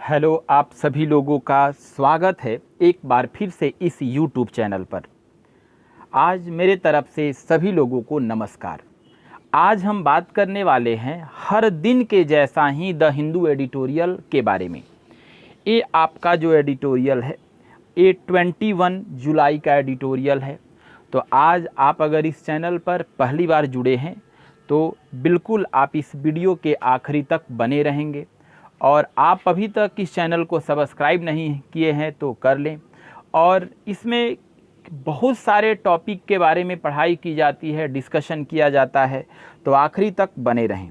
Hello, आप सभी लोगों का स्वागत है एक बार फिर से इस YouTube चैनल पर। आज मेरे तरफ से सभी लोगों को नमस्कार। आज हम बात करने वाले हैं हर दिन के जैसा ही द हिंदू एडिटोरियल के बारे में। ये आपका जो एडिटोरियल है ये 21 जुलाई का एडिटोरियल है। तो आज आप अगर इस चैनल पर पहली बार जुड़े हैं तो बिल्कुल आप इस वीडियो के आखिरी तक बने रहेंगे, और आप अभी तक इस चैनल को सब्सक्राइब नहीं किए हैं तो कर लें। और इसमें बहुत सारे टॉपिक के बारे में पढ़ाई की जाती है, डिस्कशन किया जाता है, तो आखिरी तक बने रहें।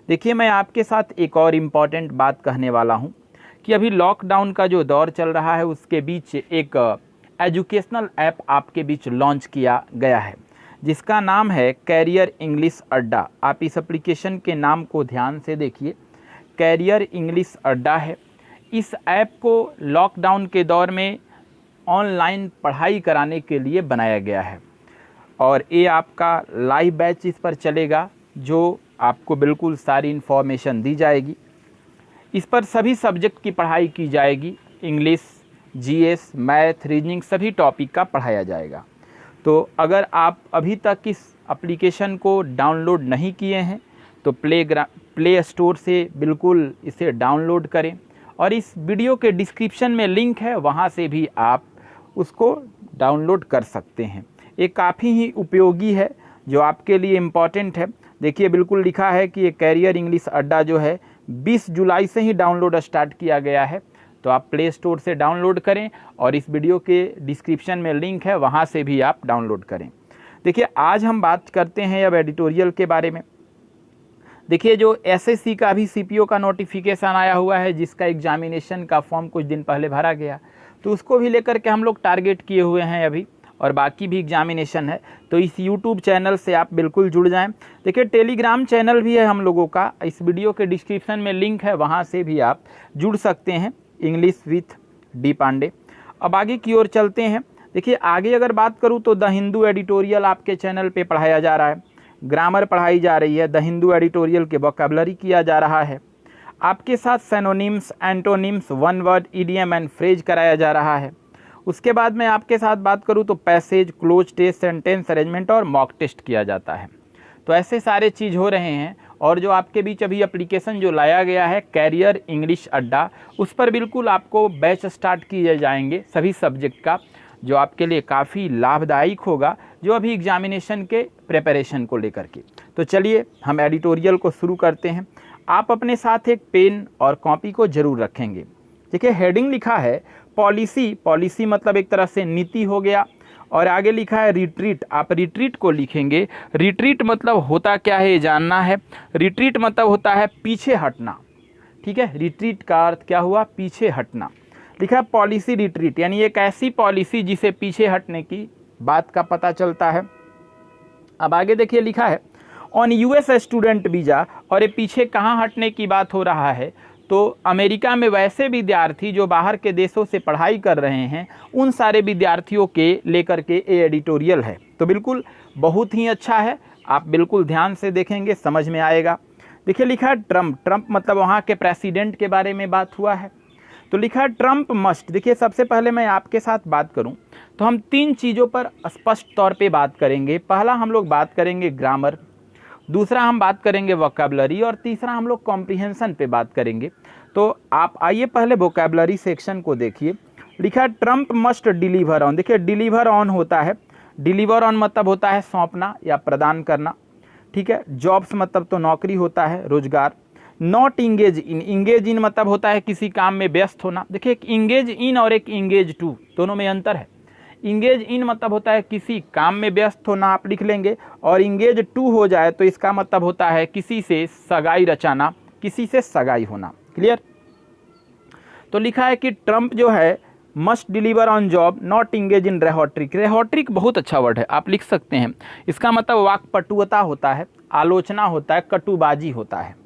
देखिए, मैं आपके साथ एक और इम्पॉर्टेंट बात कहने वाला हूं कि अभी लॉकडाउन का जो दौर चल रहा है उसके बीच एक एजुकेशनल ऐप आपके बीच लॉन्च किया गया है जिसका नाम है कैरियर इंग्लिश अड्डा। आप इस एप्लीकेशन के नाम को ध्यान से देखिए, कैरियर इंग्लिश अड्डा है। इस ऐप को लॉकडाउन के दौर में ऑनलाइन पढ़ाई कराने के लिए बनाया गया है, और ये आपका लाइव बैच इस पर चलेगा जो आपको बिल्कुल सारी इन्फॉर्मेशन दी जाएगी। इस पर सभी सब्जेक्ट की पढ़ाई की जाएगी, इंग्लिश, जीएस, मैथ, रीजनिंग सभी टॉपिक का पढ़ाया जाएगा। तो अगर आप अभी तक इस एप्लीकेशन को डाउनलोड नहीं किए हैं तो प्ले स्टोर से बिल्कुल इसे डाउनलोड करें, और इस वीडियो के डिस्क्रिप्शन में लिंक है, वहाँ से भी आप उसको डाउनलोड कर सकते हैं। ये काफ़ी ही उपयोगी है, जो आपके लिए इम्पॉर्टेंट है। देखिए, बिल्कुल लिखा है कि ये कैरियर इंग्लिश अड्डा जो है 20 जुलाई से ही डाउनलोड स्टार्ट किया गया है। तो आप प्ले स्टोर से डाउनलोड करें, और इस वीडियो के डिस्क्रिप्शन में लिंक है, वहाँ से भी आप डाउनलोड करें। देखिए, आज हम बात करते हैं अब एडिटोरियल के बारे में। देखिए, जो एसएससी का भी सीपीओ का नोटिफिकेशन आया हुआ है, जिसका एग्जामिनेशन का फॉर्म कुछ दिन पहले भरा गया, तो उसको भी लेकर के हम लोग टारगेट किए हुए हैं अभी, और बाकी भी एग्जामिनेशन है। तो इस यूट्यूब चैनल से आप बिल्कुल जुड़ जाएं। देखिए, टेलीग्राम चैनल भी है हम लोगों का, इस वीडियो के डिस्क्रिप्शन में लिंक है, वहाँ से भी आप जुड़ सकते हैं, इंग्लिश विथ डी पांडे। अब आगे की ओर चलते हैं। देखिए, आगे अगर बात करूँ तो द हिंदू एडिटोरियल आपके चैनल पर पढ़ाया जा रहा है, ग्रामर पढ़ाई जा रही है, द हिंदू एडिटोरियल के वोकैबुलरी किया जा रहा है, आपके साथ synonyms, antonyms, one word, idiom and phrase कराया जा रहा है। उसके बाद मैं आपके साथ बात करूं तो passage, cloze test, sentence arrangement और मॉक टेस्ट किया जाता है। तो ऐसे सारे चीज़ हो रहे हैं। और जो आपके बीच अभी एप्लीकेशन जो लाया गया है कैरियर इंग्लिश अड्डा, उस पर बिल्कुल आपको बैच स्टार्ट किए जाएंगे सभी सब्जेक्ट का, जो आपके लिए काफ़ी लाभदायक होगा, जो अभी एग्जामिनेशन के प्रिपरेशन को लेकर के। तो चलिए हम एडिटोरियल को शुरू करते हैं। आप अपने साथ एक पेन और कॉपी को ज़रूर रखेंगे। देखिए, हेडिंग लिखा है पॉलिसी। पॉलिसी मतलब एक तरह से नीति हो गया, और आगे लिखा है रिट्रीट। आप रिट्रीट को लिखेंगे। रिट्रीट मतलब होता क्या है ये जानना है। रिट्रीट मतलब होता है पीछे हटना। ठीक है, रिट्रीट का अर्थ क्या हुआ? पीछे हटना। लिखा है पॉलिसी रिट्रीट, यानी एक ऐसी पॉलिसी जिसे पीछे हटने की बात का पता चलता है। अब आगे देखिए, लिखा है ऑन यूएस स्टूडेंट वीज़ा, और ये पीछे कहाँ हटने की बात हो रहा है? तो अमेरिका में वैसे विद्यार्थी जो बाहर के देशों से पढ़ाई कर रहे हैं, उन सारे विद्यार्थियों के लेकर के ये एडिटोरियल है। तो बिल्कुल बहुत ही अच्छा है, आप बिल्कुल ध्यान से देखेंगे, समझ में आएगा। देखिए, लिखा है ट्रम्प। ट्रम्प मतलब वहाँ के प्रेसिडेंट के बारे में बात हुआ है। तो लिखा है ट्रम्प मस्ट। देखिए, सबसे पहले मैं आपके साथ बात करूं तो हम 3 चीज़ों पर स्पष्ट तौर पे बात करेंगे। पहला हम लोग बात करेंगे ग्रामर, दूसरा हम बात करेंगे वोकैबुलरी, और तीसरा हम लोग कॉम्प्रिहेंशन पे बात करेंगे। तो आप आइए पहले वोकैबुलरी सेक्शन को देखिए। लिखा है ट्रम्प मस्ट डिलीवर ऑन। देखिए, डिलीवर ऑन होता है, डिलीवर ऑन मतलब होता है सौंपना या प्रदान करना। ठीक है, जॉब्स मतलब तो नौकरी होता है, रोजगार। Not engage in. Engage in मतलब होता है किसी काम में व्यस्त होना। देखिए, एक इंगेज इन और एक इंगेज टू, दोनों में अंतर है। इंगेज इन मतलब होता है किसी काम में व्यस्त होना, आप लिख लेंगे, और इंगेज टू हो जाए तो इसका मतलब होता है किसी से सगाई रचाना, किसी से सगाई होना। क्लियर? तो लिखा है कि ट्रम्प जो है must deliver on job, not engage in rhetoric. Rhetoric बहुत अच्छा वर्ड है, आप लिख सकते हैं। इसका मतलब वाक्पटुता होता है, आलोचना होता है, कटुबाजी होता है।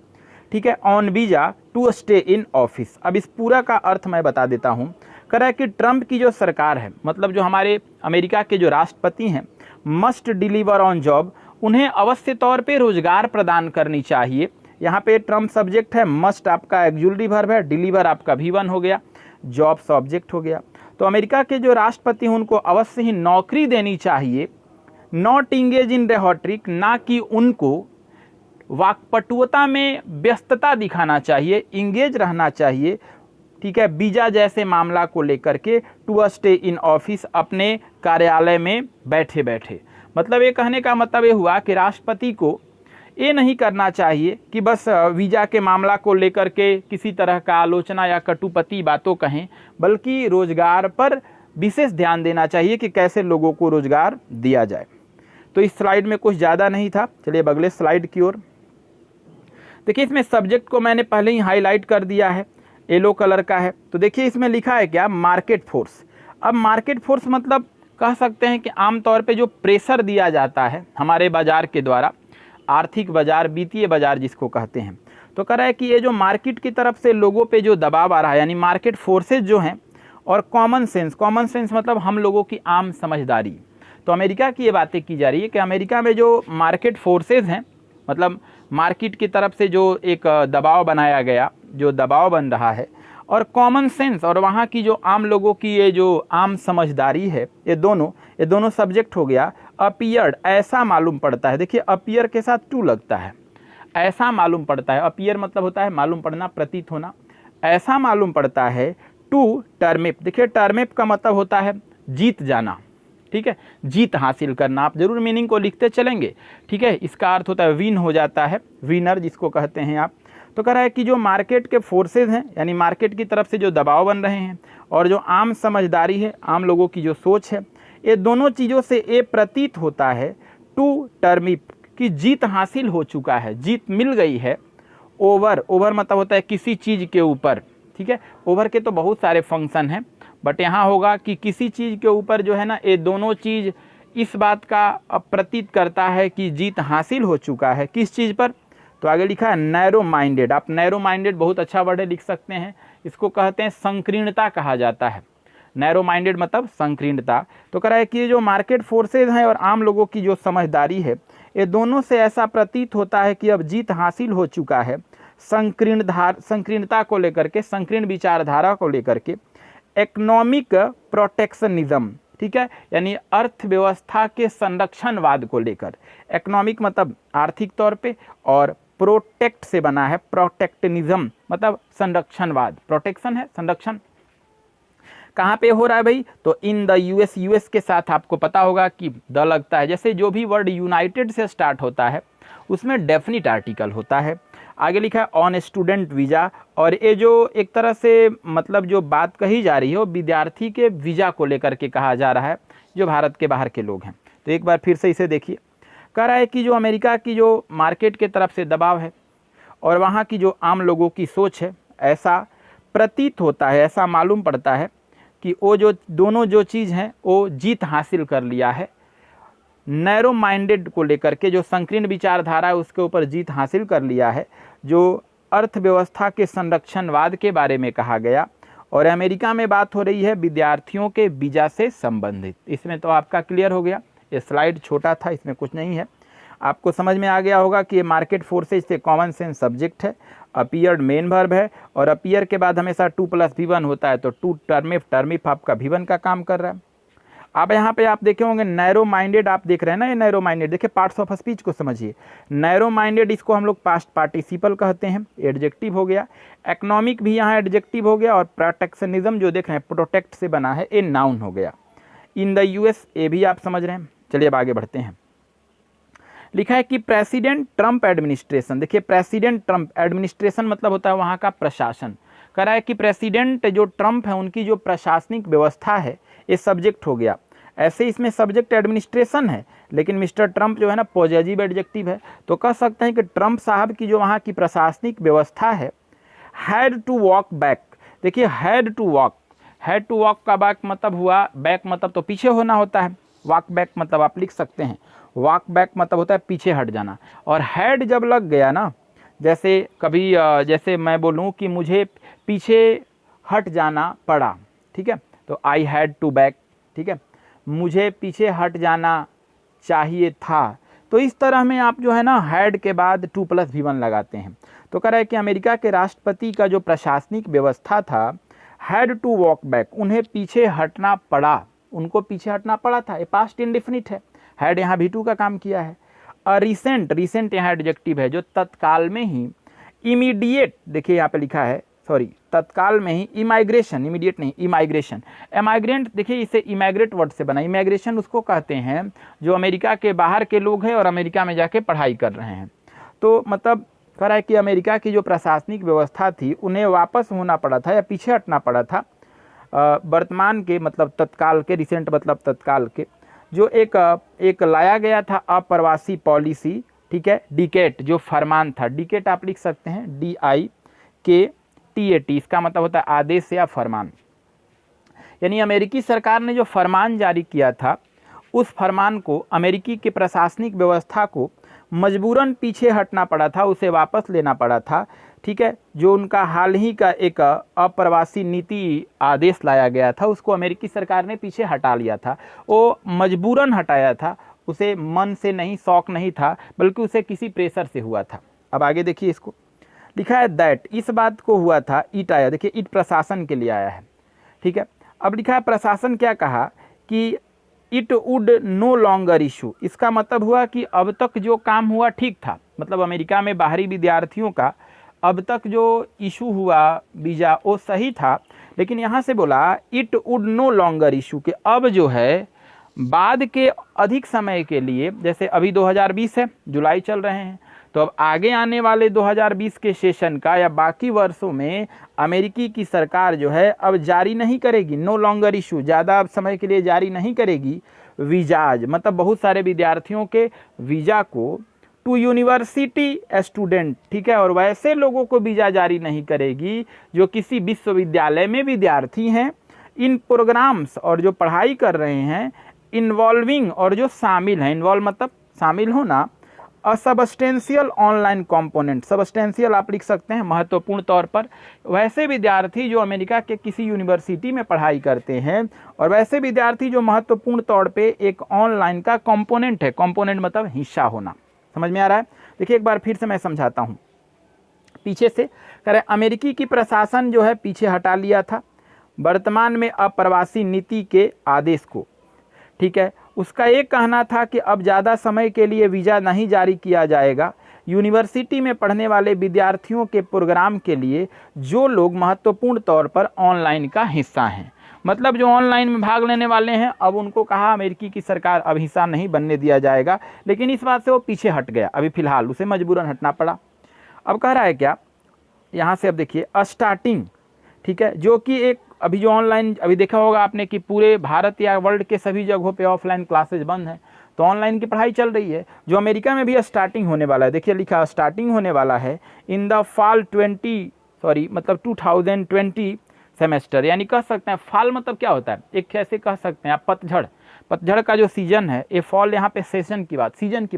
ठीक है, on visa to stay in office. अब इस पूरा का अर्थ मैं बता देता हूँ। कह रहा है कि ट्रम्प की जो सरकार है, मतलब जो हमारे अमेरिका के जो राष्ट्रपति हैं, मस्ट डिलीवर ऑन जॉब, उन्हें अवश्य तौर पे रोजगार प्रदान करनी चाहिए, यहाँ पे ट्रम्प सब्जेक्ट है, मस्ट आपका एक्जुलरी वर्ब है, डिलीवर आपका V1 हो गया, जॉब्स ऑब्जेक्ट हो गया। तो अमेरिका के जो राष्ट्रपति हैं उनको अवश्य ही नौकरी देनी चाहिए, नॉट इंगेज इन रेटोरिक, ना कि उनको वाक्पटुता में व्यस्तता दिखाना चाहिए, इंगेज रहना चाहिए, ठीक है, वीजा जैसे मामला को लेकर के, टू स्टे इन ऑफिस, अपने कार्यालय में बैठे बैठे। मतलब ये कहने का मतलब ये हुआ कि राष्ट्रपति को ये नहीं करना चाहिए कि बस वीज़ा के मामला को लेकर के किसी तरह का आलोचना या कटुपति बातों कहें, बल्कि रोजगार पर विशेष ध्यान देना चाहिए कि कैसे लोगों को रोजगार दिया जाए। तो इस स्लाइड में कुछ ज़्यादा नहीं था, चलिए अब अगले स्लाइड की ओर। देखिए इसमें सब्जेक्ट को मैंने पहले ही हाईलाइट कर दिया है, येलो कलर का है। तो देखिए इसमें लिखा है क्या, मार्केट फोर्स। अब मार्केट फोर्स मतलब कह सकते हैं कि आमतौर पे जो प्रेशर दिया जाता है हमारे बाज़ार के द्वारा, आर्थिक बाज़ार, वित्तीय बाज़ार जिसको कहते हैं, तो कह रहा है कि ये जो मार्केट की तरफ से लोगों पे जो दबाव आ रहा है, यानी मार्केट फोर्सेज जो हैं, और कॉमन सेंस मतलब हम लोगों की आम समझदारी। तो अमेरिका की ये बातें की जा रही है कि अमेरिका में जो मार्केट फोर्सेज हैं, मतलब मार्केट की तरफ से जो एक दबाव बनाया गया, जो दबाव बन रहा है, और कॉमन सेंस और वहाँ की जो आम लोगों की ये जो आम समझदारी है, ये दोनों सब्जेक्ट हो गया। अपीयर्ड, ऐसा मालूम पड़ता है। देखिए अपीयर के साथ टू लगता है, ऐसा मालूम पड़ता है। अपीयर मतलब होता है मालूम पड़ना, प्रतीत होना। ऐसा मालूम पड़ता है टू टर्मिप। देखिए टर्मिप का मतलब होता है जीत जाना, ठीक है, जीत हासिल करना। आप जरूर मीनिंग को लिखते चलेंगे, ठीक है। इसका अर्थ होता है विन हो जाता है, विनर जिसको कहते हैं आप। तो कह रहा है कि जो मार्केट के फोर्सेज हैं, यानी मार्केट की तरफ से जो दबाव बन रहे हैं, और जो आम समझदारी है, आम लोगों की जो सोच है, ये दोनों चीज़ों से ये प्रतीत होता है टू टर्मिप, कि जीत हासिल हो चुका है, जीत मिल गई है। ओवर मतलब होता है किसी चीज़ के ऊपर, ठीक है। ओवर के तो बहुत सारे फंक्शन हैं, बट यहाँ होगा कि किसी चीज़ के ऊपर जो है ना, ये दोनों चीज़ इस बात का प्रतीत करता है कि जीत हासिल हो चुका है। किस चीज़ पर, तो आगे लिखा है नैरो माइंडेड। आप नैरो माइंडेड बहुत अच्छा वर्ड लिख सकते हैं, इसको कहते हैं संकीर्णता कहा जाता है। नैरो माइंडेड मतलब संकीर्णता। तो कह रहा है कि ये जो मार्केट फोर्सेज हैं और आम लोगों की जो समझदारी है, ये दोनों से ऐसा प्रतीत होता है कि अब जीत हासिल हो चुका है संकीर्णता को लेकर के, संकीर्ण विचारधारा को लेकर के। इकोनॉमिक प्रोटेक्शनिज्म, ठीक है, यानी अर्थव्यवस्था के संरक्षणवाद को लेकर। इकोनॉमिक मतलब आर्थिक तौर पे, और प्रोटेक्ट से बना है, प्रोटेक्शनिज्म मतलब संरक्षणवाद। प्रोटेक्शन है, संरक्षण कहाँ पे हो रहा है भाई, तो इन द यूएस के साथ आपको पता होगा कि द लगता है। जैसे जो भी वर्ड यूनाइटेड से स्टार्ट होता है उसमें डेफिनिट आर्टिकल होता है। आगे लिखा है ऑन स्टूडेंट वीज़ा, और ये जो एक तरह से मतलब जो बात कही जा रही है वो विद्यार्थी के वीज़ा को लेकर के कहा जा रहा है, जो भारत के बाहर के लोग हैं। तो एक बार फिर से इसे देखिए, कह रहा है कि जो अमेरिका की जो मार्केट के तरफ से दबाव है और वहाँ की जो आम लोगों की सोच है, ऐसा प्रतीत होता है, ऐसा मालूम पड़ता है कि वो जो दोनों जो चीज़ हैं वो जीत हासिल कर लिया है। नैरो माइंडेड को लेकर के जो संकीर्ण विचारधारा है उसके ऊपर जीत हासिल कर लिया है, जो अर्थव्यवस्था के संरक्षणवाद के बारे में कहा गया। और अमेरिका में बात हो रही है विद्यार्थियों के वीज़ा से संबंधित। इसमें तो आपका क्लियर हो गया, ये स्लाइड छोटा था, इसमें कुछ नहीं है, आपको समझ में आ गया होगा कि ये मार्केट फोर्सेज से कॉमन सेंस सब्जेक्ट है, अपीयर्ड मेन वर्ब है, और अपीयर के बाद हमेशा टू प्लस V1 होता है, तो टू टर्मिफ आपका V1 का काम कर रहा है। अब यहाँ पे आप देखे होंगे नैरो माइंडेड, आप देख रहे हैं ना ये नैरो माइंडेड। देखिए पार्ट्स ऑफ स्पीच को समझिए। नैरो माइंडेड इसको हम लोग पास्ट पार्टिसिपल कहते हैं, एडजेक्टिव हो गया। इकोनॉमिक भी यहाँ एडजेक्टिव हो गया, और प्रोटेक्शनिज्म जो देख रहे हैं प्रोटेक्ट से बना है, ये नाउन हो गया। इन द यूएस, ये भी आप समझ रहे हैं। चलिए अब आगे बढ़ते हैं। लिखा है कि प्रेसिडेंट ट्रंप एडमिनिस्ट्रेशन। देखिए प्रेसिडेंट ट्रंप एडमिनिस्ट्रेशन मतलब होता है वहाँ का प्रशासन। कह रहा है कि प्रेसिडेंट जो ट्रंप है उनकी जो प्रशासनिक व्यवस्था है ये सब्जेक्ट हो गया। ऐसे इसमें सब्जेक्ट एडमिनिस्ट्रेशन है, लेकिन मिस्टर ट्रंप जो है ना पॉजिटिव एडजेक्टिव है, तो कह सकते हैं कि ट्रंप साहब की जो वहाँ की प्रशासनिक व्यवस्था है, हैड टू वॉक बैक। देखिए हैड टू वॉक का बैक मतलब हुआ, बैक मतलब तो पीछे होना होता है, वॉक बैक मतलब आप लिख सकते हैं, वॉक बैक मतलब होता है पीछे हट जाना। और हैड जब लग गया ना, जैसे कभी जैसे मैं बोलूँ कि मुझे पीछे हट जाना पड़ा, ठीक है, तो आई हैड टू बैक, ठीक है, मुझे पीछे हट जाना चाहिए था। तो तो इस तरह में आप जो है ना हैड के बाद 2+V1 लगाते हैं। तो कह रहा है कि अमेरिका के राष्ट्रपति का जो प्रशासनिक व्यवस्था था हैड टू वॉक बैक, उन्हें पीछे हटना पड़ा, उनको पीछे हटना पड़ा था। ये पास्ट इंडेफिनिट है, हैड यहाँ भी टू का काम किया है। रिसेंट यहाँ एडजेक्टिव है जो तत्काल में ही, इमीडिएट देखिए यहाँ पे लिखा है, सॉरी तत्काल में ही, इमाइग्रेशन, इमीडिएट नहीं इमाइग्रेशन, एमाइग्रेंट देखिए इसे इमाइग्रेट वर्ड से बना, इमाइग्रेशन उसको कहते हैं जो अमेरिका के बाहर के लोग हैं और अमेरिका में जाके पढ़ाई कर रहे हैं। तो मतलब कह रहा है कि अमेरिका की जो प्रशासनिक व्यवस्था थी उन्हें वापस होना पड़ा था या पीछे हटना पड़ा था वर्तमान के मतलब तत्काल के, रिसेंट मतलब तत्काल के, जो एक लाया गया था अप्रवासी पॉलिसी, ठीक है, डिकेट जो फरमान था, डिकेट आप लिख सकते हैं DIKTAT, इसका मतलब होता है आदेश या फरमान। यानी अमेरिकी सरकार ने जो फरमान जारी किया था उस फरमान को अमेरिकी के प्रशासनिक व्यवस्था को मजबूरन पीछे हटना पड़ा था, उसे वापस लेना पड़ा था, ठीक है। जो उनका हाल ही का एक अप्रवासी नीति आदेश लाया गया था उसको अमेरिकी सरकार ने पीछे हटा लिया था, वो मजबूरन हटाया था, उसे मन से नहीं, शौक नहीं था, बल्कि उसे किसी प्रेशर से हुआ था। अब आगे देखिए, इसको लिखा है दैट, इस बात को हुआ था, इट आया, देखिए इट प्रशासन के लिए आया है, ठीक है। अब लिखा है प्रशासन क्या कहा कि it would know longer issue, इसका मतलब हुआ कि अब तक जो काम हुआ ठीक था, मतलब अमेरिका में बाहरी विद्यार्थियों का अब तक जो इशू हुआ वीज़ा वो सही था, लेकिन यहाँ से बोला it would know longer issue, कि अब जो है बाद के अधिक समय के लिए, जैसे अभी 2020 है, जुलाई चल रहे हैं, तो अब आगे आने वाले 2020 के सेशन का या बाकी वर्षों में अमेरिकी की सरकार जो है अब जारी नहीं करेगी, नो लॉन्गर इशू, ज़्यादा समय के लिए जारी नहीं करेगी वीज़ाज, मतलब बहुत सारे विद्यार्थियों के वीज़ा को टू यूनिवर्सिटी स्टूडेंट, ठीक है, और वैसे लोगों को वीज़ा जारी नहीं करेगी जो किसी विश्वविद्यालय में विद्यार्थी हैं, इन प्रोग्राम्स और जो पढ़ाई कर रहे हैं, इन्वॉल्विंग और जो शामिल हैं, इन्वॉल्व मतलब शामिल होना, असबस्टेंशियल ऑनलाइन कंपोनेंट, सबस्टेंशियल आप लिख सकते हैं महत्वपूर्ण तौर पर, वैसे विद्यार्थी जो अमेरिका के किसी यूनिवर्सिटी में पढ़ाई करते हैं और वैसे विद्यार्थी जो महत्वपूर्ण तौर पे एक ऑनलाइन का कंपोनेंट है, कंपोनेंट मतलब हिस्सा होना। समझ में आ रहा है? देखिए एक बार फिर से मैं समझाता हूँ, पीछे से कह रहे अमेरिकी की प्रशासन जो है पीछे हटा लिया था वर्तमान में अप्रवासी नीति के आदेश को, ठीक है। उसका एक कहना था कि अब ज़्यादा समय के लिए वीज़ा नहीं जारी किया जाएगा यूनिवर्सिटी में पढ़ने वाले विद्यार्थियों के प्रोग्राम के लिए जो लोग महत्वपूर्ण तौर पर ऑनलाइन का हिस्सा हैं, मतलब जो ऑनलाइन में भाग लेने वाले हैं, अब उनको कहा अमेरिकी की सरकार अब हिस्सा नहीं बनने दिया जाएगा, लेकिन इस बात से वो पीछे हट गया, अभी फ़िलहाल उसे मजबूरन हटना पड़ा। अब कह रहा है क्या यहाँ से, अब देखिए स्टार्टिंग, ठीक है, जो कि एक अभी जो ऑनलाइन, अभी देखा होगा आपने कि पूरे भारत या वर्ल्ड के सभी जगहों पे ऑफलाइन क्लासेज बंद हैं, तो ऑनलाइन की पढ़ाई चल रही है, जो अमेरिका में भी स्टार्टिंग होने वाला है। देखिए लिखा स्टार्टिंग होने वाला है इन द फॉल 2020 सेमेस्टर, यानी कह सकते हैं फॉल मतलब क्या होता है, एक कैसे कह सकते हैं आप, पतझड़, पतझड़ का जो सीजन है, ये फॉल यहाँ पे सीजन की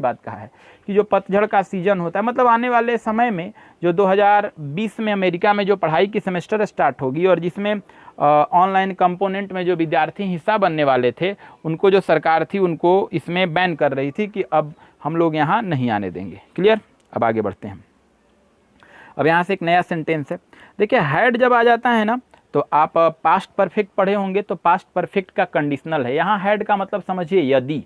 बात कहा है कि जो पतझड़ का सीजन होता है, मतलब आने वाले समय में जो 2020 में अमेरिका में जो पढ़ाई की सेमेस्टर स्टार्ट होगी और जिसमें ऑनलाइन कंपोनेंट में जो विद्यार्थी हिस्सा बनने वाले थे उनको जो सरकार थी उनको इसमें बैन कर रही थी कि अब हम लोग यहाँ नहीं आने देंगे। क्लियर? अब आगे बढ़ते हैं। अब यहाँ से एक नया सेंटेंस है, देखिए हैड जब आ जाता है ना तो आप पास्ट परफेक्ट पढ़े होंगे, तो पास्ट परफेक्ट का कंडीशनल है, यहाँ हैड का मतलब समझिए यदि,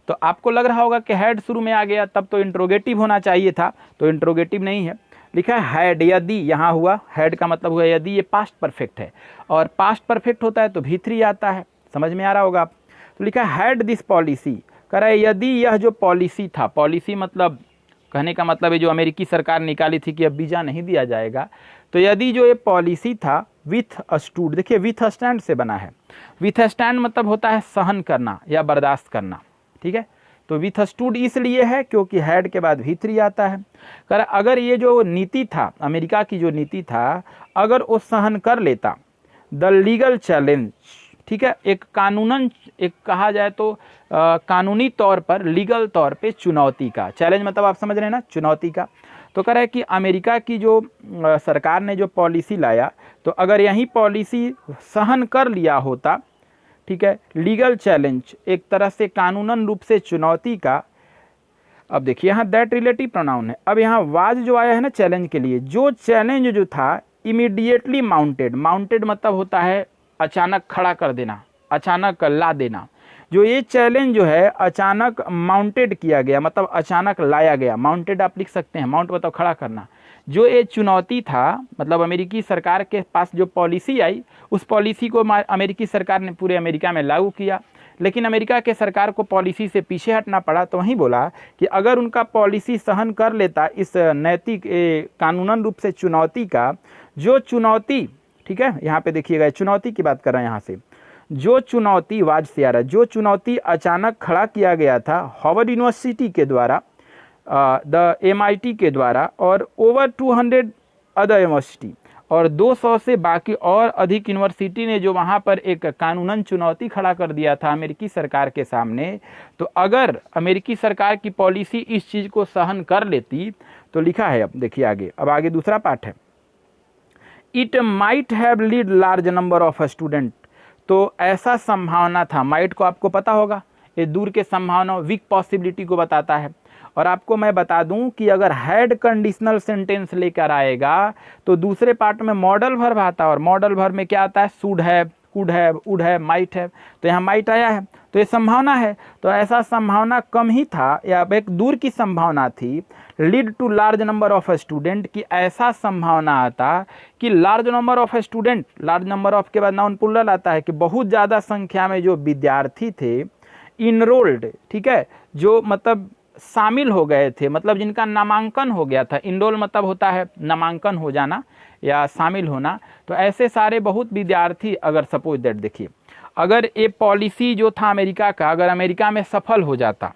तो आपको लग रहा होगा कि हैड शुरू में आ गया तब तो इंट्रोगेटिव होना चाहिए था, तो इंट्रोगेटिव नहीं है, लिखा है हैड, यदि यहाँ हुआ, हैड का मतलब हुआ यदि, ये पास्ट परफेक्ट है और पास्ट परफेक्ट होता है तो V3 आता है, समझ में आ रहा होगा आप। तो लिखा है हैड दिस पॉलिसी, कह रहा है यदि यह जो पॉलिसी था, पॉलिसी मतलब कहने का मतलब है जो अमेरिकी सरकार निकाली थी कि अब वीज़ा नहीं दिया जाएगा, तो यदि जो ये पॉलिसी था विथ अ स्टूड, देखिए विथ स्टैंड से बना है, विथ स्टैंड मतलब होता है सहन करना या बर्दाश्त करना, ठीक है, तो विथ स्टूड इसलिए है क्योंकि हैड के बाद V3 आता है। कर अगर ये जो नीति था, अमेरिका की जो नीति था, अगर वो सहन कर लेता द लीगल चैलेंज, ठीक है, एक कानूनन, एक कहा जाए तो कानूनी तौर पर, लीगल तौर पे चुनौती का, चैलेंज मतलब आप समझ रहे हैं ना, चुनौती का, तो कह रहा है कि अमेरिका की जो सरकार ने जो पॉलिसी लाया, तो अगर यही पॉलिसी सहन कर लिया होता, ठीक है, लीगल चैलेंज एक तरह से कानूनन रूप से चुनौती का, अब देखिए यहाँ दैट रिलेटिव प्रोनाउन है। अब यहाँ वाज जो आया है ना चैलेंज के लिए, जो चैलेंज जो था इमीडिएटली माउंटेड, माउंटेड मतलब होता है अचानक खड़ा कर देना, अचानक ला देना। जो ये चैलेंज जो है अचानक माउंटेड किया गया, मतलब अचानक लाया गया। माउंटेड आप लिख सकते हैं, माउंट मतलब खड़ा करना। जो ये चुनौती था, मतलब अमेरिकी सरकार के पास जो पॉलिसी आई, उस पॉलिसी को अमेरिकी सरकार ने पूरे अमेरिका में लागू किया। लेकिन अमेरिका के सरकार को पॉलिसी से पीछे हटना पड़ा। तो वहीं बोला कि अगर उनका पॉलिसी सहन कर लेता इस नैतिक कानूनन रूप से चुनौती का, जो चुनौती, ठीक है यहाँ पे देखिएगा चुनौती की बात कर रहे हैं यहाँ से, जो चुनौती वाज से आ रहा है, जो चुनौती अचानक खड़ा किया गया था हार्वर्ड यूनिवर्सिटी के द्वारा, द MIT के द्वारा और ओवर 200 अदर यूनिवर्सिटी, और 200 से बाकी और अधिक यूनिवर्सिटी ने जो वहाँ पर एक कानूनन चुनौती खड़ा कर दिया था अमेरिकी सरकार के सामने। तो अगर अमेरिकी सरकार की पॉलिसी इस चीज़ को सहन कर लेती तो लिखा है, अब देखिए आगे, अब आगे दूसरा पार्ट है, it might have lead large number of student. तो ऐसा संभावना था, माइट को आपको पता होगा, ये दूर के संभावना, वीक पॉसिबिलिटी को बताता है। और आपको मैं बता दूं कि अगर हैड कंडीशनल सेंटेंस लेकर आएगा तो दूसरे पार्ट में मॉडल वर्ब आता है, और मॉडल वर्ब में क्या आता है, should have, could have, would have, might have. तो यहाँ माइट आया है, तो ये संभावना है। तो ऐसा संभावना कम ही था, या एक दूर की संभावना थी, lead to large number of student, की ऐसा संभावना आता कि large number of student, large number of के बाद नाउन प्लूरल आता है, कि बहुत ज़्यादा संख्या में जो विद्यार्थी थे इनरोल्ड, ठीक है, जो मतलब शामिल हो गए थे, मतलब जिनका नामांकन हो गया था। इनरोल मतलब होता है नामांकन हो जाना या शामिल होना। तो ऐसे सारे बहुत विद्यार्थी, अगर सपोज दैट देखिए, अगर ये पॉलिसी जो था अमेरिका का, अगर अमेरिका में सफल हो जाता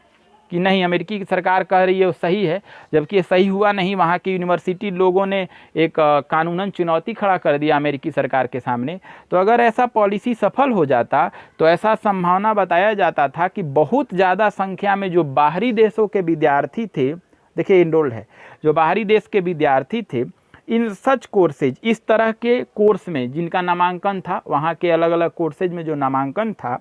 कि नहीं, अमेरिकी सरकार कह रही है वो सही है, जबकि ये सही हुआ नहीं, वहाँ की यूनिवर्सिटी लोगों ने एक कानूनन चुनौती खड़ा कर दिया अमेरिकी सरकार के सामने। तो अगर ऐसा पॉलिसी सफल हो जाता तो ऐसा संभावना बताया जाता था कि बहुत ज़्यादा संख्या में जो बाहरी देशों के विद्यार्थी थे, देखिए इनरोल्ड है, जो बाहरी देश के विद्यार्थी थे, इन सच कोर्सेज, इस तरह के कोर्स में जिनका नामांकन था, वहाँ के अलग अलग कोर्सेज में जो नामांकन था,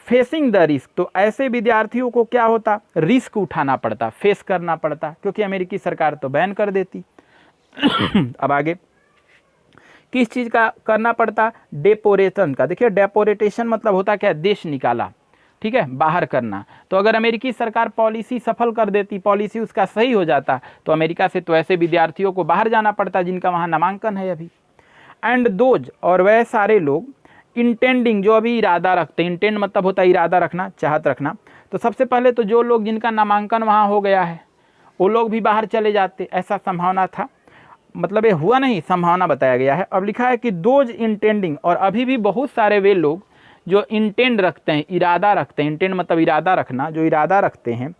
फेसिंग द रिस्क, तो ऐसे विद्यार्थियों को क्या होता, रिस्क उठाना पड़ता, फेस करना पड़ता, क्योंकि अमेरिकी सरकार तो बैन कर देती। अब आगे किस चीज़ का करना पड़ता, डेपोरेशन का। देखिए डेपोरेटेशन मतलब होता क्या, देश निकाला, ठीक है, बाहर करना। तो अगर अमेरिकी सरकार पॉलिसी सफल कर देती, पॉलिसी उसका सही हो जाता, तो अमेरिका से तो ऐसे विद्यार्थियों को बाहर जाना पड़ता जिनका वहाँ नामांकन है अभी। एंड दोज, और वह सारे लोग, इंटेंडिंग, जो अभी इरादा रखते हैं, इंटेंड मतलब होता है इरादा रखना, चाहत रखना। तो सबसे पहले तो जो लोग जिनका नामांकन वहाँ हो गया है वो लोग भी बाहर चले जाते, ऐसा संभावना था। मतलब ये हुआ नहीं, संभावना बताया गया है। अब लिखा है कि दोज इंटेंडिंग, और अभी भी बहुत सारे वे लोग जो इंटेंड रखते हैं, इरादा रखते हैं, इंटेंड मतलब इरादा रखना, जो इरादा रखते हैं,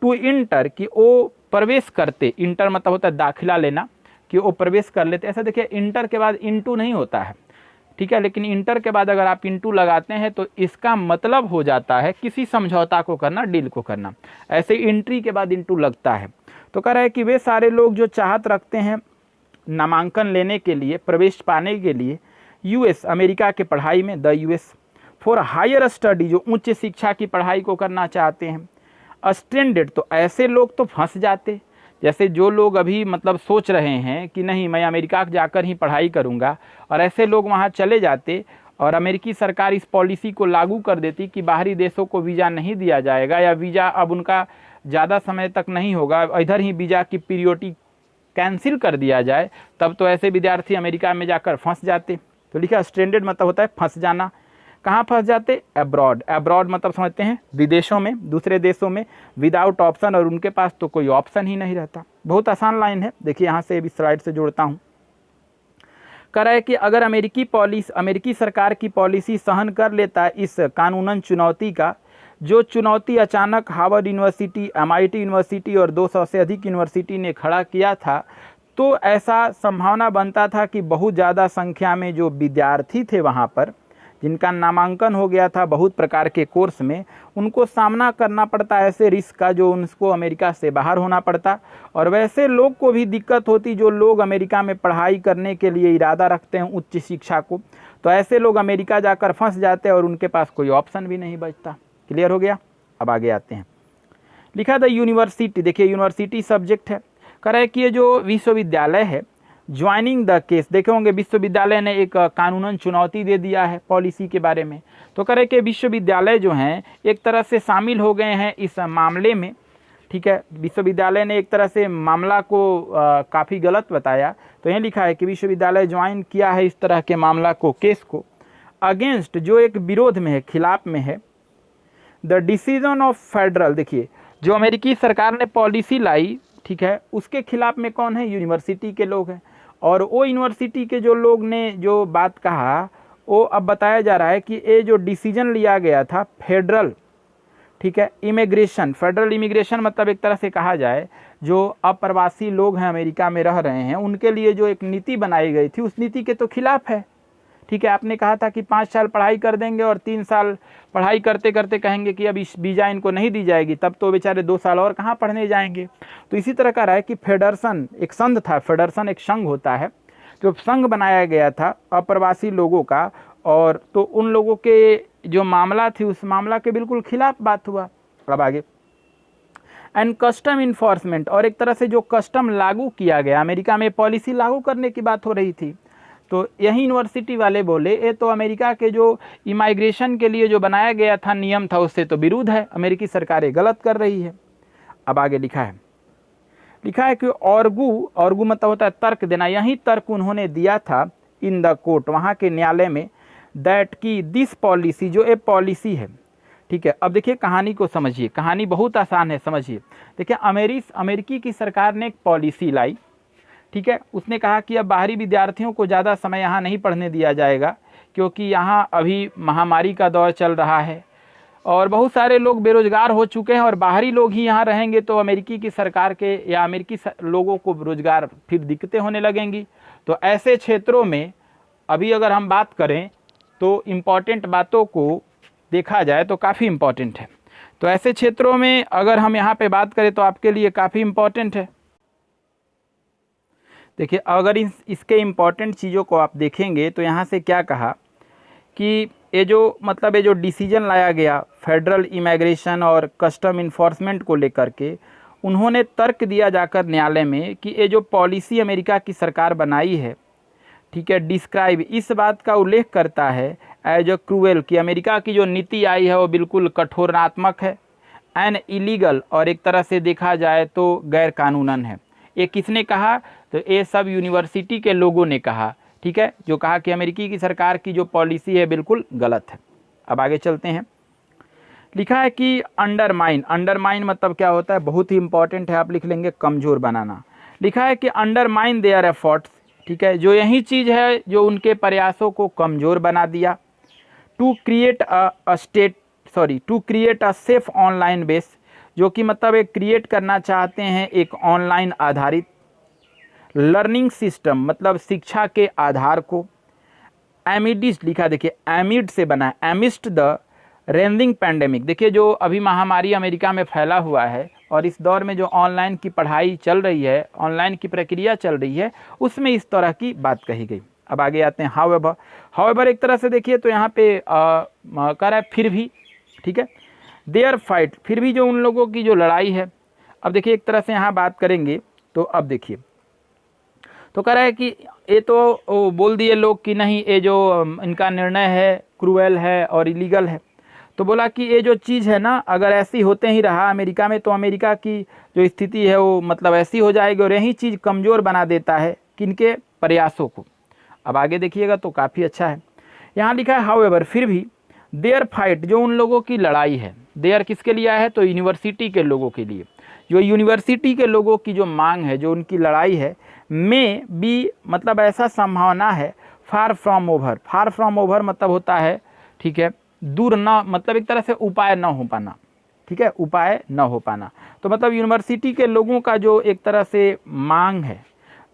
टू इंटर, कि वो प्रवेश करते, इंटर मतलब होता है दाखिला लेना, कि वो प्रवेश कर लेते। ऐसा देखिए इंटर के बाद इनटू नहीं होता है, ठीक है, लेकिन इंटर के बाद अगर आप इनटू लगाते हैं तो इसका मतलब हो जाता है किसी समझौता को करना, डील को करना। ऐसे एंट्री के बाद इनटू लगता है। तो कह रहा है कि वे सारे लोग जो चाहत रखते हैं नामांकन लेने के लिए, प्रवेश पाने के लिए US अमेरिका के पढ़ाई में, the US for higher study, जो उच्च शिक्षा की पढ़ाई को करना चाहते हैं। स्ट्रेंडेड, तो ऐसे लोग तो फंस जाते, जैसे जो लोग अभी मतलब सोच रहे हैं कि नहीं मैं अमेरिका जाकर ही पढ़ाई करूंगा, और ऐसे लोग वहां चले जाते और अमेरिकी सरकार इस पॉलिसी को लागू कर देती कि बाहरी देशों को वीज़ा नहीं दिया जाएगा, या वीज़ा अब उनका ज़्यादा समय तक नहीं होगा, इधर ही वीज़ा की पीरियोडिटी कैंसिल कर दिया जाए, तब तो ऐसे विद्यार्थी अमेरिका में जाकर फंस जाते। तो लिखा स्ट्रेंडेड मतलब होता है फंस जाना। कहाँ फंस जाते, अब्रॉड, अब्रॉड मतलब समझते हैं विदेशों में, दूसरे देशों में, विदाउट ऑप्शन, और उनके पास तो कोई ऑप्शन ही नहीं रहता। बहुत आसान लाइन है, देखिए यहाँ से भी स्लाइड से जोड़ता हूँ। कह रहा है कि अगर अमेरिकी सरकार की पॉलिसी सहन कर लेता है इस कानूनन चुनौती का, जो चुनौती अचानक हार्वर्ड यूनिवर्सिटी, MIT यूनिवर्सिटी और 200 से अधिक यूनिवर्सिटी ने खड़ा किया था, तो ऐसा संभावना बनता था कि बहुत ज़्यादा संख्या में जो विद्यार्थी थे वहाँ पर, जिनका नामांकन हो गया था बहुत प्रकार के कोर्स में, उनको सामना करना पड़ता ऐसे रिस्क का, जो उनको अमेरिका से बाहर होना पड़ता। और वैसे लोग को भी दिक्कत होती जो लोग अमेरिका में पढ़ाई करने के लिए इरादा रखते हैं उच्च शिक्षा को, तो ऐसे लोग अमेरिका जाकर फंस जाते हैं और उनके पास कोई ऑप्शन भी नहीं बचता। क्लियर हो गया। अब आगे आते हैं। लिखा द यूनिवर्सिटी, देखिए यूनिवर्सिटी सब्जेक्ट है। कह रहा है कि ये जो विश्वविद्यालय है ज्वाइनिंग द केस, देखे होंगे विश्वविद्यालय ने एक कानूनन चुनौती दे दिया है पॉलिसी के बारे में। तो कह रहे कि विश्वविद्यालय जो हैं एक तरह से शामिल हो गए हैं इस मामले में, ठीक है। विश्वविद्यालय ने एक तरह से मामला को काफ़ी गलत बताया। तो यह लिखा है कि विश्वविद्यालय ज्वाइन किया है इस तरह के मामला को, केस को, अगेंस्ट, जो एक विरोध में है, खिलाफ में है, द डिसीजन ऑफ फेडरल, देखिए जो अमेरिकी सरकार ने पॉलिसी लाई, ठीक है, उसके खिलाफ में कौन है, यूनिवर्सिटी के लोग हैं। और वो यूनिवर्सिटी के जो लोग ने जो बात कहा, वो अब बताया जा रहा है कि ये जो डिसीजन लिया गया था फेडरल, ठीक है, इमिग्रेशन, फेडरल इमिग्रेशन मतलब एक तरह से कहा जाए जो अप्रवासी लोग हैं अमेरिका में रह रहे हैं उनके लिए जो एक नीति बनाई गई थी उस नीति के तो खिलाफ है, ठीक है। आपने कहा था कि 5 साल पढ़ाई कर देंगे और 3 साल पढ़ाई करते करते कहेंगे कि अब इस वीज़ा इनको नहीं दी जाएगी, तब तो बेचारे 2 साल और कहाँ पढ़ने जाएंगे। तो इसी तरह का रहा है कि फेडरसन एक संघ था, फेडरसन एक संघ होता है, जो संघ बनाया गया था अप्रवासी लोगों का, और तो उन लोगों के जो मामला थी उस मामला के बिल्कुल खिलाफ बात हुआ। अब आगे, एंड कस्टम इन्फोर्समेंट, और एक तरह से जो कस्टम लागू किया गया, अमेरिका में पॉलिसी लागू करने की बात हो रही थी। तो यही यूनिवर्सिटी वाले बोले ये तो अमेरिका के जो इमाइग्रेशन के लिए जो बनाया गया था नियम था उससे तो विरुद्ध है, अमेरिकी सरकारें गलत कर रही है। अब आगे लिखा है कि ऑर्गू मतलब होता है तर्क देना, यही तर्क उन्होंने दिया था इन द कोर्ट, वहाँ के न्यायालय में, दैट की दिस पॉलिसी, जो एक पॉलिसी है, ठीक है। अब देखिए कहानी को समझिए, कहानी बहुत आसान है, समझिए। देखिए अमेरिकी की सरकार ने एक पॉलिसी लाई, ठीक है। उसने कहा कि अब बाहरी विद्यार्थियों को ज़्यादा समय यहाँ नहीं पढ़ने दिया जाएगा क्योंकि यहाँ अभी महामारी का दौर चल रहा है और बहुत सारे लोग बेरोजगार हो चुके हैं और बाहरी लोग ही यहाँ रहेंगे तो अमेरिकी की सरकार के या अमेरिकी लोगों को रोजगार फिर दिक्कतें होने लगेंगी। तो ऐसे क्षेत्रों में अभी अगर हम बात करें तो इम्पॉर्टेंट बातों को देखा जाए तो काफ़ी इम्पॉर्टेंट है। तो ऐसे क्षेत्रों में अगर हम यहाँ पे बात करें तो आपके लिए काफ़ी इम्पॉर्टेंट है। देखिए अगर इसके इम्पॉर्टेंट चीज़ों को आप देखेंगे तो यहाँ से क्या कहा कि ये जो डिसीजन लाया गया फेडरल इमिग्रेशन और कस्टम इन्फोर्समेंट को लेकर के, उन्होंने तर्क दिया जाकर न्यायालय में कि ये जो पॉलिसी अमेरिका की सरकार बनाई है, ठीक है, डिस्क्राइब, इस बात का उल्लेख करता है एज अ क्रूएल, कि अमेरिका की जो नीति आई है वो बिल्कुल कठोरनात्मक है, एंड इलीगल, और एक तरह से देखा जाए तो गैर कानूनन है। ये किसने कहा, तो ये सब यूनिवर्सिटी के लोगों ने कहा, ठीक है, जो कहा कि अमेरिकी की सरकार की जो पॉलिसी है बिल्कुल गलत है। अब आगे चलते हैं। लिखा है कि अंडरमाइन मतलब क्या होता है, बहुत ही इंपॉर्टेंट है, आप लिख लेंगे कमज़ोर बनाना। लिखा है कि अंडरमाइन देयर एफर्ट्स, ठीक है, जो यही चीज़ है जो उनके प्रयासों को कमज़ोर बना दिया। To create a safe online base, जो कि मतलब एक क्रिएट करना चाहते हैं एक ऑनलाइन आधारित लर्निंग सिस्टम, मतलब शिक्षा के आधार को। एमिडिस्ट लिखा, देखिए एमिड से बना है, एमिस्ट द रेंजिंग पैंडेमिक, देखिए जो अभी महामारी अमेरिका में फैला हुआ है और इस दौर में जो ऑनलाइन की पढ़ाई चल रही है, ऑनलाइन की प्रक्रिया चल रही है, उसमें इस तरह की बात कही गई। अब आगे आते हैं हाउएवर एक तरह से देखिए तो यहाँ पे कह रहा है फिर भी, ठीक है, देयर फाइट, फिर भी जो उन लोगों की जो लड़ाई है। अब देखिए एक तरह से यहाँ बात करेंगे तो अब देखिए तो कह रहा है कि ये तो बोल दिए लोग कि नहीं ये जो इनका निर्णय है क्रूएल है और इलीगल है, तो बोला कि ये जो चीज़ है ना अगर ऐसी होते ही रहा अमेरिका में तो अमेरिका की जो स्थिति है वो मतलब ऐसी हो जाएगी और यही चीज़ कमज़ोर बना देता है किनके प्रयासों को। अब आगे देखिएगा तो काफ़ी अच्छा है, यहाँ लिखा है हाउएवर, फिर भी देयर फाइट, जो उन लोगों की लड़ाई है, देयर किसके लिए है तो यूनिवर्सिटी के लोगों के लिए, जो यूनिवर्सिटी के लोगों की जो मांग है, जो उनकी लड़ाई है, में बी मतलब ऐसा संभावना है, फार फ्रॉम ओवर मतलब होता है, ठीक है, दूर ना, मतलब एक तरह से उपाय न हो पाना, ठीक है, उपाय न हो पाना। तो मतलब यूनिवर्सिटी के लोगों का जो एक तरह से मांग है,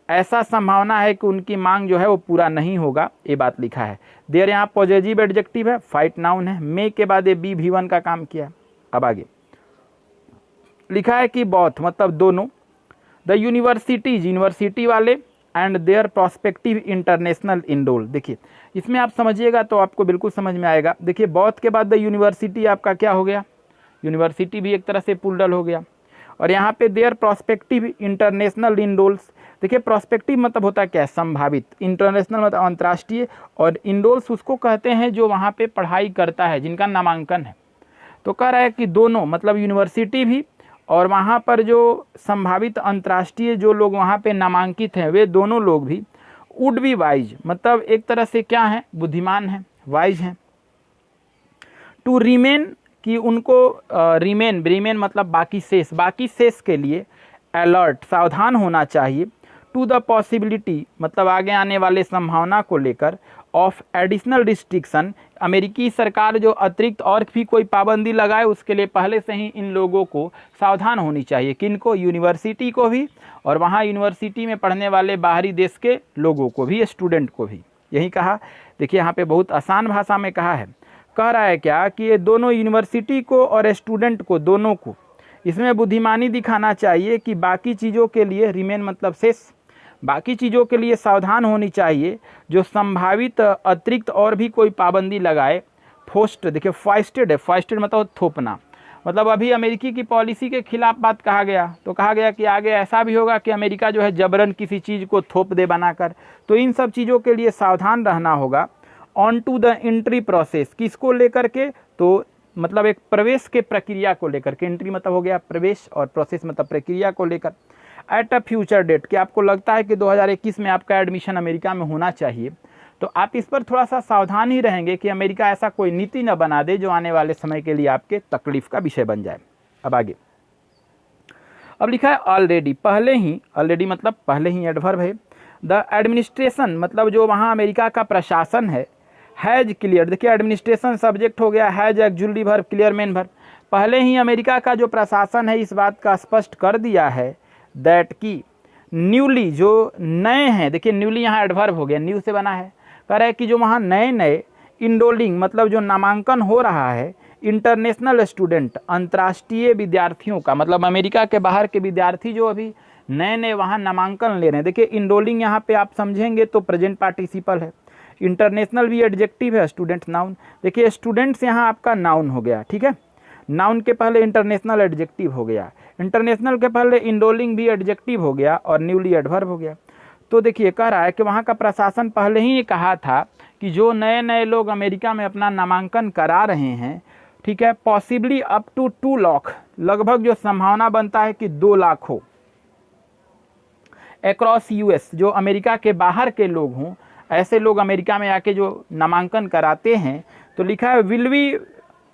ऐसा संभावना है कि उनकी मांग जो है वो पूरा नहीं होगा, ये बात लिखा है। देयर यहाँ पॉजिटिव एडजेक्टिव है, फाइट नाउन है, मे के बाद ये बी V1 का काम किया। अब आगे लिखा है कि बोथ मतलब दोनों, द यूनिवर्सिटी वाले and their prospective international enrol. देखिए इसमें आप समझिएगा तो आपको बिल्कुल समझ में आएगा। देखिए बोथ के बाद द यूनिवर्सिटी आपका क्या हो गया, यूनिवर्सिटी भी एक तरह से पुलडल हो गया। और यहाँ पे देयर प्रोस्पेक्टिव इंटरनेशनल इनरोल्स, देखिए प्रोस्पेक्टिव मतलब होता है क्या है, संभावित, इंटरनेशनल मतलब अंतर्राष्ट्रीय, और इनरोल्स उसको कहते हैं जो वहाँ पे पढ़ाई करता है, जिनका नामांकन है। तो कह रहा है कि दोनों मतलब यूनिवर्सिटी भी और वहाँ पर जो संभावित अंतर्राष्ट्रीय जो लोग वहाँ पे नामांकित हैं, वे दोनों लोग भी वुड बी वाइज, मतलब एक तरह से क्या है, बुद्धिमान हैं, वाइज हैं, टू रिमेन, कि उनको रिमेन मतलब बाकी शेष के लिए अलर्ट, सावधान होना चाहिए, टू द पॉसिबिलिटी मतलब आगे आने वाले संभावना को लेकर, ऑफ एडिशनल रिस्ट्रिक्शन, अमेरिकी सरकार जो अतिरिक्त और भी कोई पाबंदी लगाए उसके लिए पहले से ही इन लोगों को सावधान होनी चाहिए। किनको, यूनिवर्सिटी को भी, और वहाँ यूनिवर्सिटी में पढ़ने वाले बाहरी देश के लोगों को भी, स्टूडेंट को भी। यही कहा, देखिए यहाँ पे बहुत आसान भाषा में कहा है। कह रहा है क्या कि ये दोनों यूनिवर्सिटी को और स्टूडेंट को, दोनों को इसमें बुद्धिमानी दिखाना चाहिए कि बाकी चीज़ों के लिए, रिमेन मतलब शेष, बाकी चीज़ों के लिए सावधान होनी चाहिए जो संभावित अतिरिक्त और भी कोई पाबंदी लगाए। फोस्ट, देखिए फॉइस्टेड है, फॉइस्टेड मतलब थोपना, मतलब अभी अमेरिकी की पॉलिसी के खिलाफ बात कहा गया, तो कहा गया कि आगे ऐसा भी होगा कि अमेरिका जो है जबरन किसी चीज़ को थोप दे बनाकर, तो इन सब चीज़ों के लिए सावधान रहना होगा। On to the entry process, किसको लेकर के, तो मतलब एक प्रवेश के प्रक्रिया को लेकर के, एंट्री मतलब हो गया प्रवेश और प्रोसेस मतलब प्रक्रिया को लेकर। एट अ फ्यूचर डेट, कि आपको लगता है कि 2021 में आपका एडमिशन अमेरिका में होना चाहिए, तो आप इस पर थोड़ा सा सावधान ही रहेंगे कि अमेरिका ऐसा कोई नीति न बना दे जो आने वाले समय के लिए आपके तकलीफ का विषय बन जाए। अब आगे, अब लिखा है ऑलरेडी, पहले ही, ऑलरेडी मतलब पहले ही एडवर्ब है। द एडमिनिस्ट्रेशन मतलब जो वहाँ अमेरिका का प्रशासन है, हैज क्लियर, देखिए एडमिनिस्ट्रेशन सब्जेक्ट हो गया, has actually verb, clear main verb, पहले ही अमेरिका का जो प्रशासन है इस बात का स्पष्ट कर दिया है दैट की न्यूली, जो नए हैं, देखिए न्यूली यहाँ एडवर्ब हो गया, न्यू से बना है, कह रहा है कि जो वहाँ नए नए इनरोलिंग मतलब जो नामांकन हो रहा है, इंटरनेशनल स्टूडेंट अंतर्राष्ट्रीय विद्यार्थियों का, मतलब अमेरिका के बाहर के विद्यार्थी जो अभी नए नए वहाँ नामांकन ले रहे हैं। देखिए इनरोलिंग यहाँ पे आप समझेंगे तो प्रेजेंट पार्टिसिपल है, इंटरनेशनल भी एडजेक्टिव है, स्टूडेंट नाउन, देखिए स्टूडेंट्स यहाँ आपका नाउन हो गया, ठीक है, नाउन के पहले इंटरनेशनल एडजेक्टिव हो गया, इंटरनेशनल के पहले इनरोलिंग भी एडजेक्टिव हो गया और न्यूली एडवर्ब हो गया। तो देखिए कह रहा है कि वहाँ का प्रशासन पहले ही ये कहा था कि जो नए नए लोग अमेरिका में अपना नामांकन करा रहे हैं, ठीक है, पॉसिबली अप टू 2 लाख, लगभग जो संभावना बनता है कि 2 लाख हो, अक्रॉस यूएस, जो अमेरिका के बाहर के लोग हों, ऐसे लोग अमेरिका में आके जो नामांकन कराते हैं, तो लिखा है विल बी,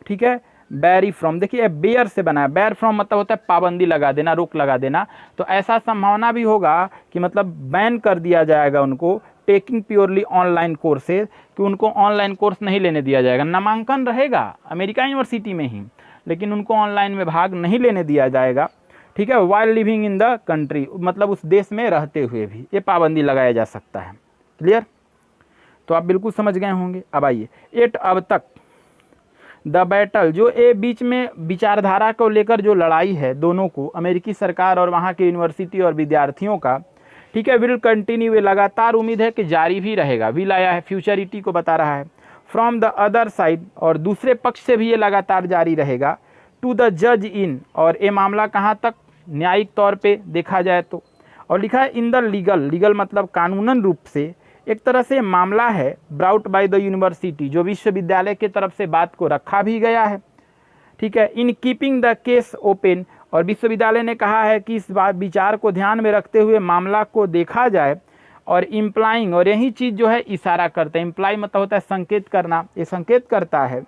ठीक है, बैरी फ्रॉम, देखिए बेयर से बना है, बैर फ्रॉम मतलब होता है पाबंदी लगा देना, रोक लगा देना, तो ऐसा संभावना भी होगा कि मतलब बैन कर दिया जाएगा उनको, टेकिंग प्योरली ऑनलाइन कोर्सेज, कि उनको ऑनलाइन कोर्स नहीं लेने दिया जाएगा, नामांकन रहेगा अमेरिका यूनिवर्सिटी में ही, लेकिन उनको ऑनलाइन में भाग नहीं लेने दिया जाएगा, ठीक है, while living in the country, मतलब उस देश में रहते हुए भी ये पाबंदी लगाया जा सकता है। क्लियर, तो आप बिल्कुल समझ गए होंगे। अब आइए, एट अब तक द बैटल, जो ये बीच में विचारधारा को लेकर जो लड़ाई है दोनों को, अमेरिकी सरकार और वहाँ के यूनिवर्सिटी और विद्यार्थियों का, ठीक है, विल कंटिन्यू, लगातार उम्मीद है कि जारी भी रहेगा, विल आया है फ्यूचरिटी को बता रहा है, फ्रॉम द अदर साइड, और दूसरे पक्ष से भी ये लगातार जारी रहेगा, टू द जज इन, और ये मामला कहाँ तक, न्यायिक तौर पे देखा जाए तो, और लिखा है इन द लीगल, लीगल मतलब कानूनन रूप से एक तरह से मामला है, ब्राउट बाय द यूनिवर्सिटी, जो विश्वविद्यालय के तरफ से बात को रखा भी गया है, ठीक है, in keeping the case open, और विश्वविद्यालय ने कहा है कि इस बात विचार को ध्यान में रखते हुए मामला को देखा जाए, और इम्प्लाइंग, और यही चीज़ जो है इशारा करते हैं, इम्प्लाई मतलब होता है संकेत करना, ये संकेत करता है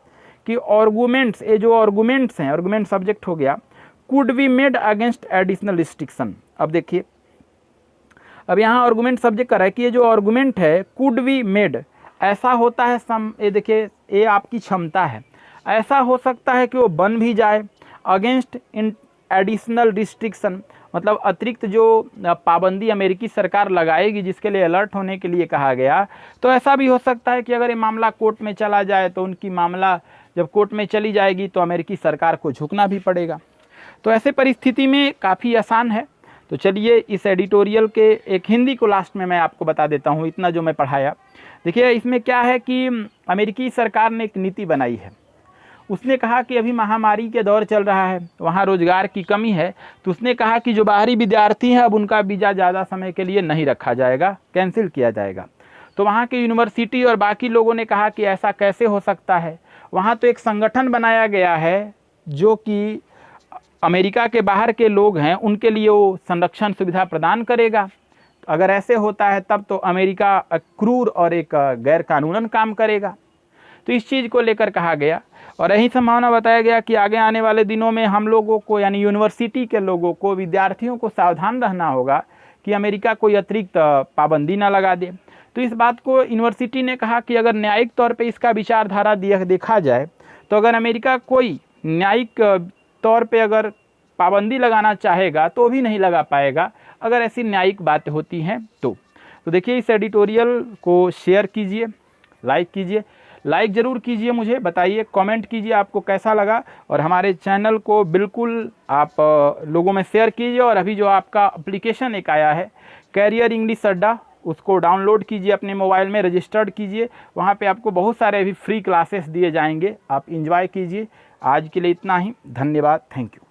कि आर्गूमेंट्स, ये जो आर्गूमेंट्स हैं, आर्गूमेंट सब्जेक्ट हो गया, could be made against additional restriction. अब देखिए, अब यहाँ आर्गूमेंट सब्जेक्ट कर रहा है कि ये जो आर्गूमेंट है कुड बी मेड, ऐसा होता है सम, ये देखिए ये आपकी क्षमता है, ऐसा हो सकता है कि वो बन भी जाए, अगेंस्ट इन एडिशनल रिस्ट्रिक्शन मतलब अतिरिक्त जो पाबंदी अमेरिकी सरकार लगाएगी जिसके लिए अलर्ट होने के लिए कहा गया, तो ऐसा भी हो सकता है कि अगर ये मामला कोर्ट में चला जाए तो उनकी मामला जब कोर्ट में चली जाएगी तो अमेरिकी सरकार को झुकना भी पड़ेगा। तो ऐसे परिस्थिति में काफ़ी आसान है। तो चलिए इस एडिटोरियल के एक हिंदी को लास्ट में मैं आपको बता देता हूँ, इतना जो मैं पढ़ाया। देखिए इसमें क्या है कि अमेरिकी सरकार ने एक नीति बनाई है, उसने कहा कि अभी महामारी के दौर चल रहा है, वहाँ रोजगार की कमी है, तो उसने कहा कि जो बाहरी विद्यार्थी हैं अब उनका वीज़ा ज़्यादा समय के लिए नहीं रखा जाएगा, कैंसिल किया जाएगा। तो वहाँ के यूनिवर्सिटी और बाकी लोगों ने कहा कि ऐसा कैसे हो सकता है, वहाँ तो एक संगठन बनाया गया है जो कि अमेरिका के बाहर के लोग हैं उनके लिए वो संरक्षण सुविधा प्रदान करेगा। अगर ऐसे होता है तब तो अमेरिका क्रूर और एक गैर कानूनन काम करेगा। तो इस चीज़ को लेकर कहा गया और यही संभावना बताया गया कि आगे आने वाले दिनों में हम लोगों को यानी यूनिवर्सिटी के लोगों को, विद्यार्थियों को सावधान रहना होगा कि अमेरिका कोई अतिरिक्त पाबंदी ना लगा दे। तो इस बात को यूनिवर्सिटी ने कहा कि अगर न्यायिक तौर पे इसका विचारधारा देखा जाए तो अगर अमेरिका कोई न्यायिक तौर पे अगर पाबंदी लगाना चाहेगा तो भी नहीं लगा पाएगा अगर ऐसी न्यायिक बातें होती हैं तो देखिए इस एडिटोरियल को शेयर कीजिए, लाइक कीजिए, लाइक ज़रूर कीजिए, मुझे बताइए, कमेंट कीजिए आपको कैसा लगा और हमारे चैनल को बिल्कुल आप लोगों में शेयर कीजिए। और अभी जो आपका एप्लीकेशन एक आया है कैरियर इंग्लिश अड्डा, उसको डाउनलोड कीजिए, अपने मोबाइल में रजिस्टर्ड कीजिए, वहाँ पे आपको बहुत सारे अभी फ्री क्लासेस दिए जाएंगे, आप इंजॉय कीजिए। आज के लिए इतना ही, धन्यवाद, थैंक यू।